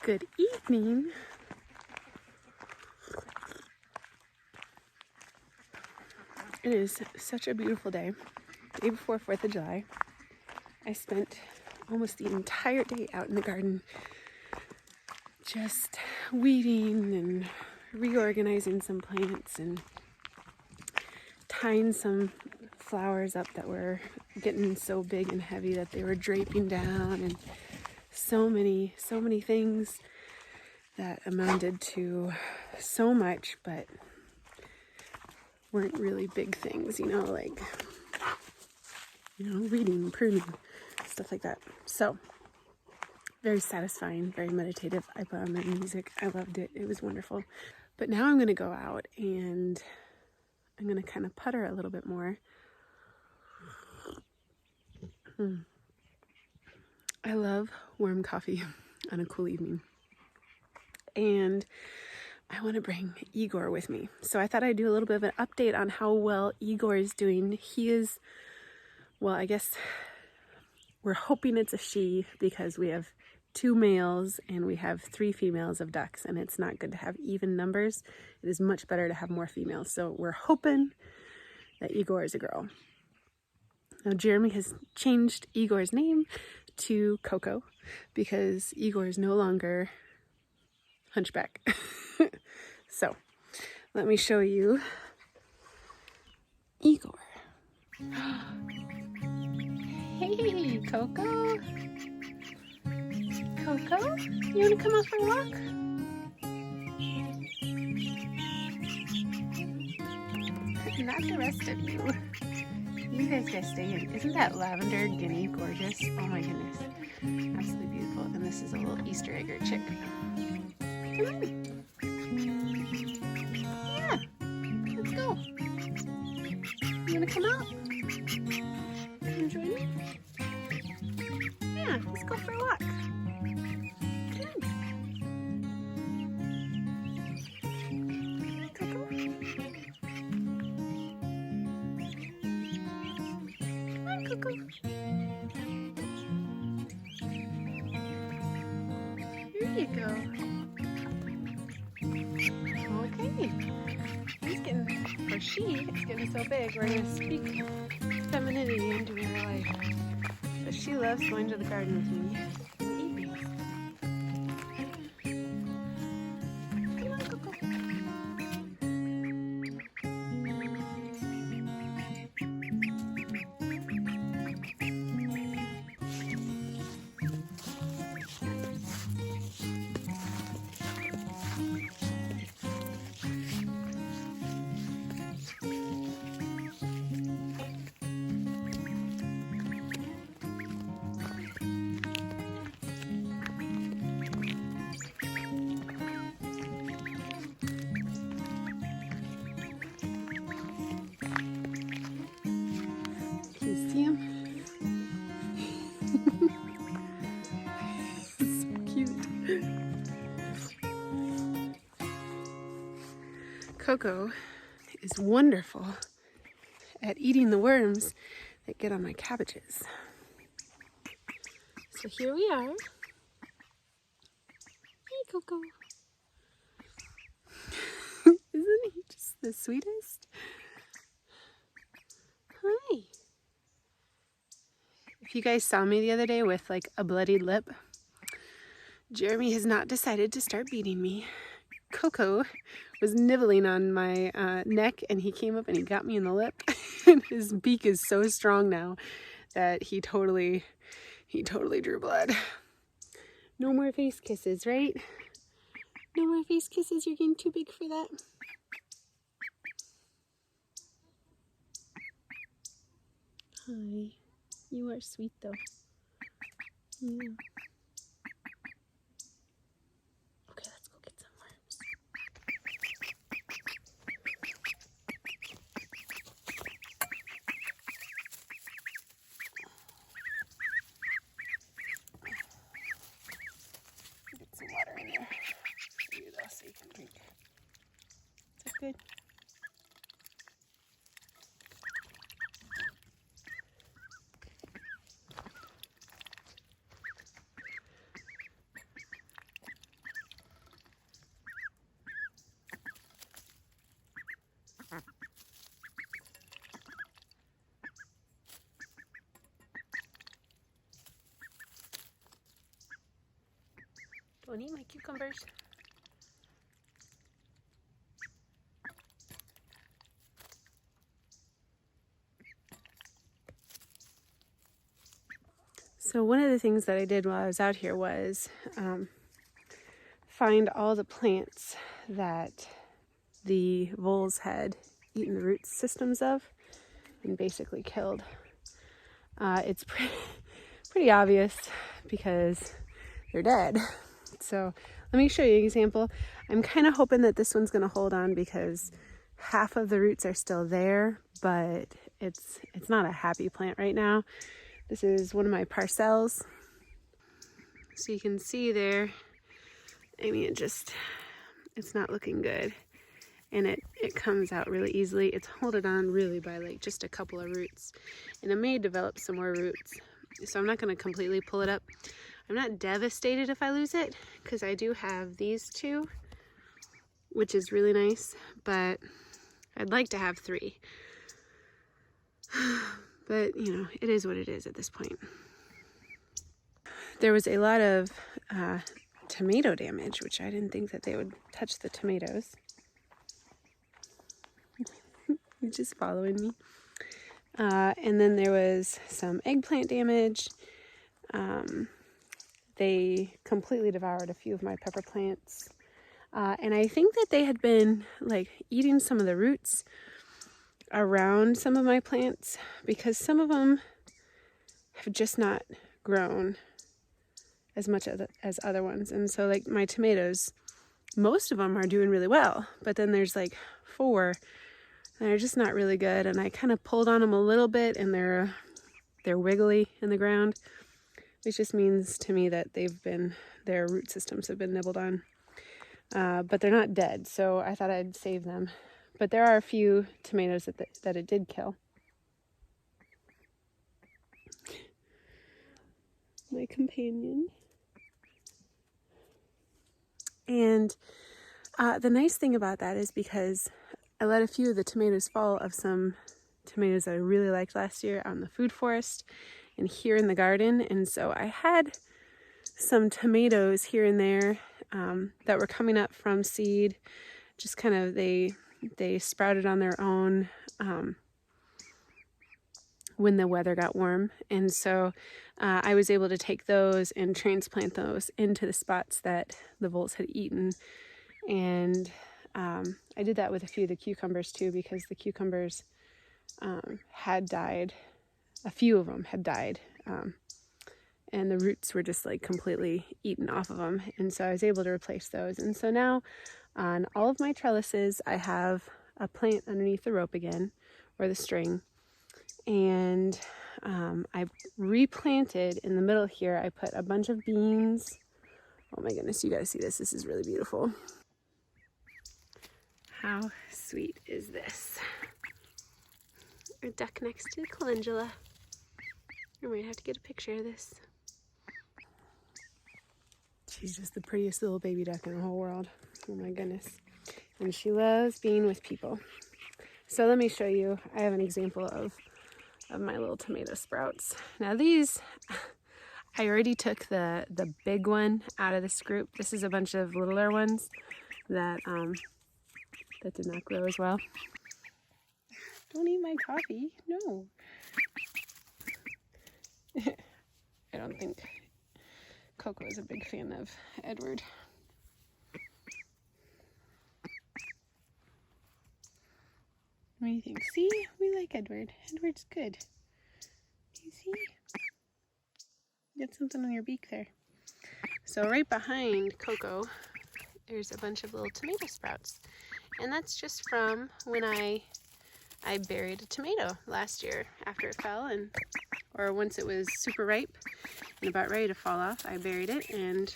Good evening. It is such a beautiful day. Day before 4th of July. I spent almost the entire day out in the garden just weeding and reorganizing some plants and tying some flowers up that were getting so big and heavy that they were draping down, and so many things that amounted to so much but weren't really big things, like reading, pruning, stuff like that. So very satisfying, very meditative. I put on my music. I loved it. It was wonderful. But now I'm going to go out and I'm going to kind of putter a little bit more. I love warm coffee on a cool evening. And I want to bring Igor with me. So I thought I'd do a little bit of an update on how well Igor is doing. He is, well, I guess we're hoping it's a she because we have 2 males and we have 3 females of ducks, and it's not good to have even numbers. It is much better to have more females. So we're hoping that Igor is a girl. Now Jeremy has changed Igor's name to Coco because Igor is no longer hunchback. So let me show you Igor. Hey, Coco. Coco, you want to come out for a walk? Not the rest of you. You guys gotta stay in. Isn't that lavender guinea gorgeous? Oh my goodness. Absolutely beautiful. And this is a little Easter egger chick. Come on. Yeah. Let's go. You wanna come out? And join me? Yeah, let's go for a walk. Coco. Here you go. Okay. He's getting, or she is getting so big, we're going to speak femininity into her life. But she loves going to the garden with me in the evenings. Come on, Coco. Coco is wonderful at eating the worms that get on my cabbages. So here we are. Hey, Coco. Isn't he just the sweetest? Hi. If you guys saw me the other day with like a bloodied lip, Jeremy has not decided to start beating me. Coco was nibbling on my neck, and he came up and he got me in the lip. And his beak is so strong now that he totally drew blood. No more face kisses, right? No more face kisses. You're getting too big for that. Hi. You are sweet though. Yeah. Okay, let's go get some worms. Get some water in there for you though, so you can drink. Is that good? Don't eat my cucumbers. So one of the things that I did while I was out here was find all the plants that the voles had eaten the root systems of and basically killed. It's pretty obvious because they're dead. So let me show you an example. I'm kind of hoping that this one's going to hold on because half of the roots are still there, but it's not a happy plant right now. This is one of my parcels. So you can see there, I mean, it's not looking good. And it comes out really easily. It's holding on really by like just a couple of roots. And it may develop some more roots. So I'm not going to completely pull it up. I'm not devastated if I lose it because I do have these two, which is really nice, but I'd like to have 3. But, you know, it is what it is at this point. There was a lot of tomato damage, which I didn't think that they would touch the tomatoes. You're just following me. And then there was some eggplant damage. They completely devoured a few of my pepper plants. And I think that they had been like eating some of the roots around some of my plants because some of them have just not grown as much as other ones. And so like my tomatoes, most of them are doing really well, but then there's like 4 that are just not really good. And I kind of pulled on them a little bit and they're wiggly in the ground, which just means to me that their root systems have been nibbled on. But they're not dead, so I thought I'd save them. But there are a few tomatoes that it did kill. My companion. And the nice thing about that is because I let a few of the tomatoes fall of some tomatoes that I really liked last year out in the food forest and here in the garden. And so I had some tomatoes here and there that were coming up from seed. Just kind of, they sprouted on their own when the weather got warm. And so I was able to take those and transplant those into the spots that the voles had eaten. And I did that with a few of the cucumbers too, because the cucumbers had died. A few of them had died. And the roots were just like completely eaten off of them. And so I was able to replace those. And so now on all of my trellises, I have a plant underneath the rope again, or the string. And I replanted in the middle here. I put a bunch of beans. Oh my goodness, you gotta see this. This is really beautiful. How sweet is this? A duck next to the calendula. I might have to get a picture of this. She's just the prettiest little baby duck in the whole world. Oh my goodness. And she loves being with people. So let me show you. I have an example of my little tomato sprouts. Now these, I already took the big one out of this group. This is a bunch of littler ones that did not grow as well. Don't eat my coffee. No. I don't think Coco is a big fan of Edward. What do you think? See? We like Edward. Edward's good. You see? You got something on your beak there. So right behind Coco, there's a bunch of little tomato sprouts. And that's just from when I buried a tomato last year after it fell, or once it was super ripe and about ready to fall off, I buried it, and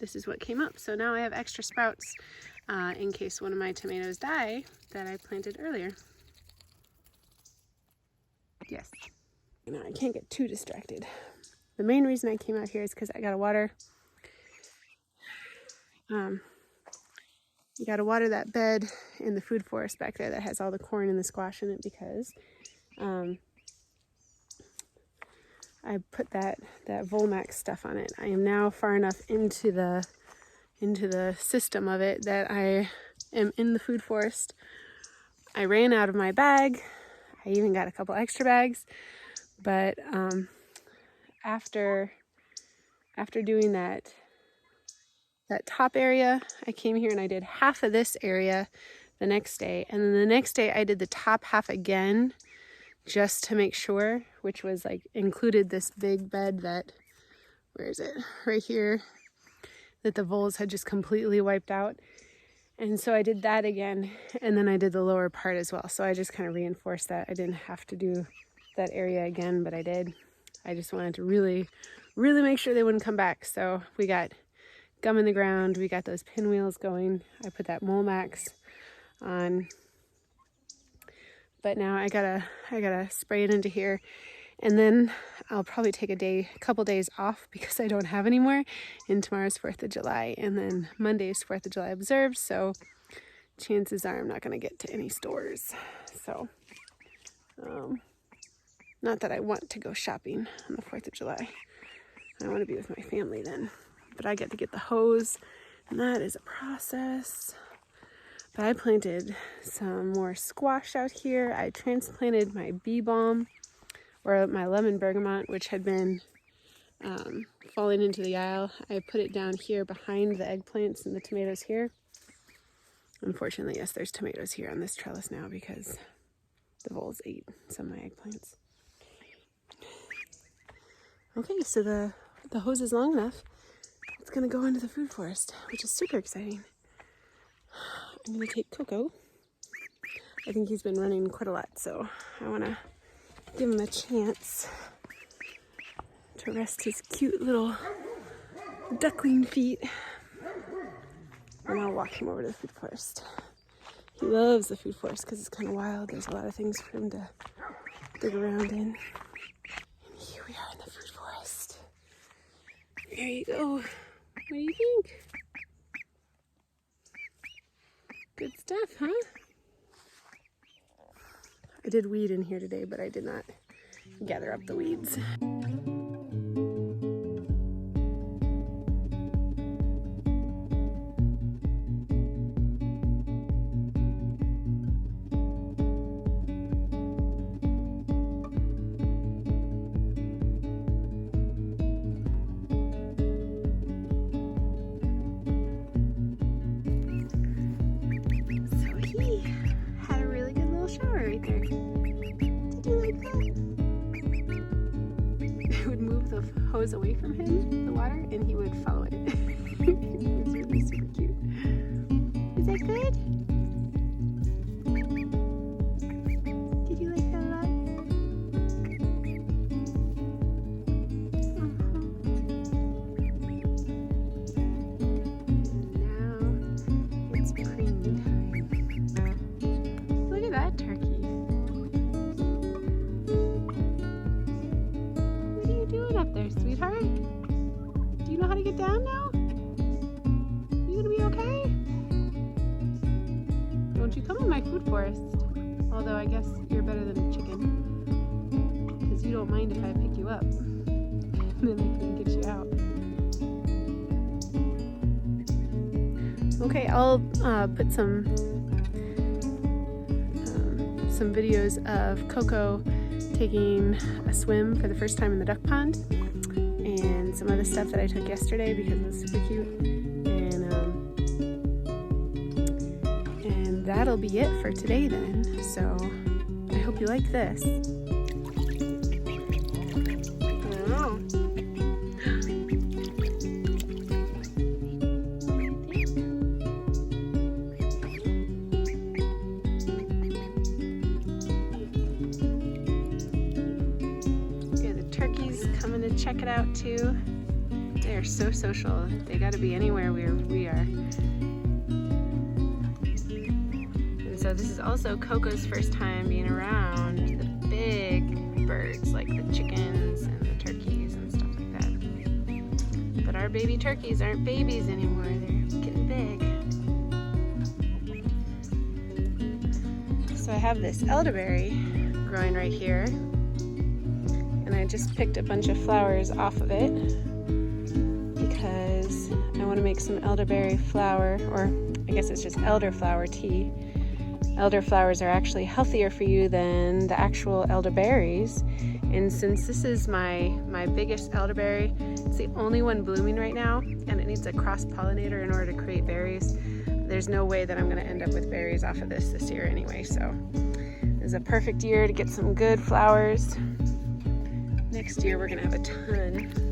this is what came up. So now I have extra sprouts in case one of my tomatoes die that I planted earlier. Yes. You know, I can't get too distracted. The main reason I came out here is because I gotta water. You gotta water that bed in the food forest back there that has all the corn and the squash in it, because I put that Volmax stuff on it. I am now far enough into the system of it that I am in the food forest. I ran out of my bag. I even got a couple extra bags, but after doing that top area, I came here and I did half of this area the next day, and then the next day I did the top half again just to make sure, which was like included this big bed that, where is it, right here, that the voles had just completely wiped out. And so I did that again, and then I did the lower part as well. So I just kind of reinforced that. I didn't have to do that area again, but I did. I just wanted to really make sure they wouldn't come back. So we got gum in the ground, we got those pinwheels going. I put that Molmax on, but now I gotta spray it into here, and then I'll probably take a couple days off because I don't have any more, and tomorrow's 4th of July, and then Monday's 4th of July observed, so chances are I'm not going to get to any stores. So not that I want to go shopping on the 4th of July. I want to be with my family then, but I get to get the hose, and that is a process. But I planted some more squash out here. I transplanted my bee balm, or my lemon bergamot, which had been falling into the aisle. I put it down here behind the eggplants and the tomatoes here. Unfortunately, yes, there's tomatoes here on this trellis now because the voles ate some of my eggplants. Okay, so the hose is long enough. It's gonna go into the food forest, which is super exciting. I'm gonna take Coco. I think he's been running quite a lot, so I wanna give him a chance to rest his cute little duckling feet. And I'll walk him over to the food forest. He loves the food forest because it's kind of wild. There's a lot of things for him to dig around in. And here we are in the food forest. There you go. What do you think? Good stuff, huh? I did weed in here today, but I did not gather up the weeds. Shower right there. Did you like that? I would move the hose away from him, the water, and he would follow it. It was really super cute. Is that good? Did you like that a lot? Now it's preen time. Look at that turkey. What are you doing up there, sweetheart? Do you know how to get down now? You gonna be okay? Don't you come in my food forest. Although I guess you're better than a chicken. Because you don't mind if I pick you up. And then I can get you out. Okay, I'll put some videos of Coco taking a swim for the first time in the duck pond, and some other stuff that I took yesterday because it was super cute, and that'll be it for today then. So I hope you like this. I don't know. Coming to check it out too. They are so social. They got to be anywhere where we are. And so this is also Coco's first time being around the big birds like the chickens and the turkeys and stuff like that. But our baby turkeys aren't babies anymore. They're getting big. So I have this elderberry growing right here. And I just picked a bunch of flowers off of it because I want to make some elderberry flower, or I guess it's just elderflower tea. Elderflowers are actually healthier for you than the actual elderberries. And since this is my biggest elderberry, it's the only one blooming right now, and it needs a cross-pollinator in order to create berries. There's no way that I'm going to end up with berries off of this year anyway, so this is a perfect year to get some good flowers. Next year we're going to have a ton.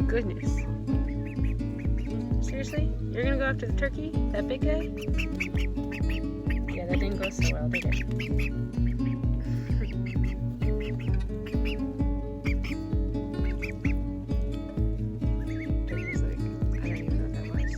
Goodness. Seriously? You're gonna go after the turkey? That big guy? Yeah, that didn't go so well, did it? Turkey's like, I don't even know what that was.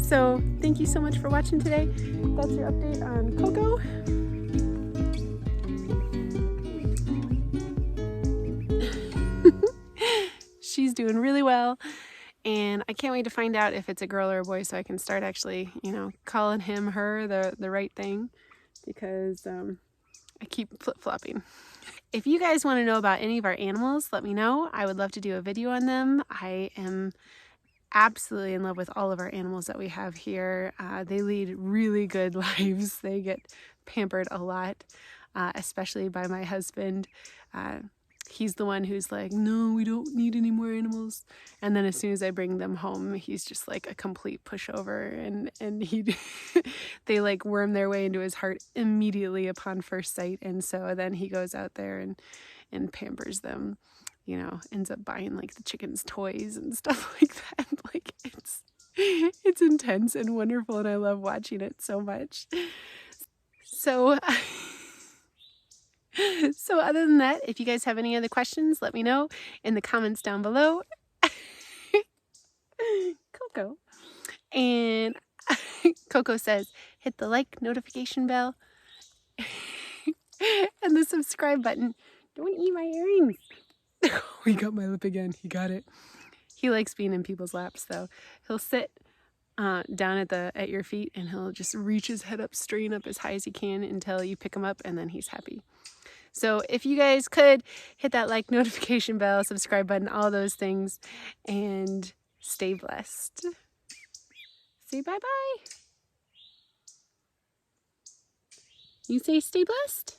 So thank you so much for watching today. That's your update on Coco. She's doing really well, and I can't wait to find out if it's a girl or a boy so I can start actually, calling him, her, the right thing, because I keep flip-flopping. If you guys want to know about any of our animals, let me know. I would love to do a video on them. I am absolutely in love with all of our animals that we have here. They lead really good lives. They get pampered a lot, especially by my husband. He's the one who's like, no, we don't need any more animals. And then as soon as I bring them home, he's just like a complete pushover, and they like worm their way into his heart immediately upon first sight. And so then he goes out there and pampers them. Ends up buying like the chickens toys and stuff like that. Like it's intense and wonderful, and I love watching it so much. So other than that, if you guys have any other questions, let me know in the comments down below. Coco. And Coco says, hit the like, notification bell, and the subscribe button. Don't eat my earrings. He got my lip again. He got it. He likes being in people's laps, though. He'll sit down at your feet, and he'll just reach his head up, straighten up as high as he can until you pick him up, and then he's happy. So if you guys could hit that like, notification bell, subscribe button, all those things, and stay blessed. Say bye-bye. You say stay blessed?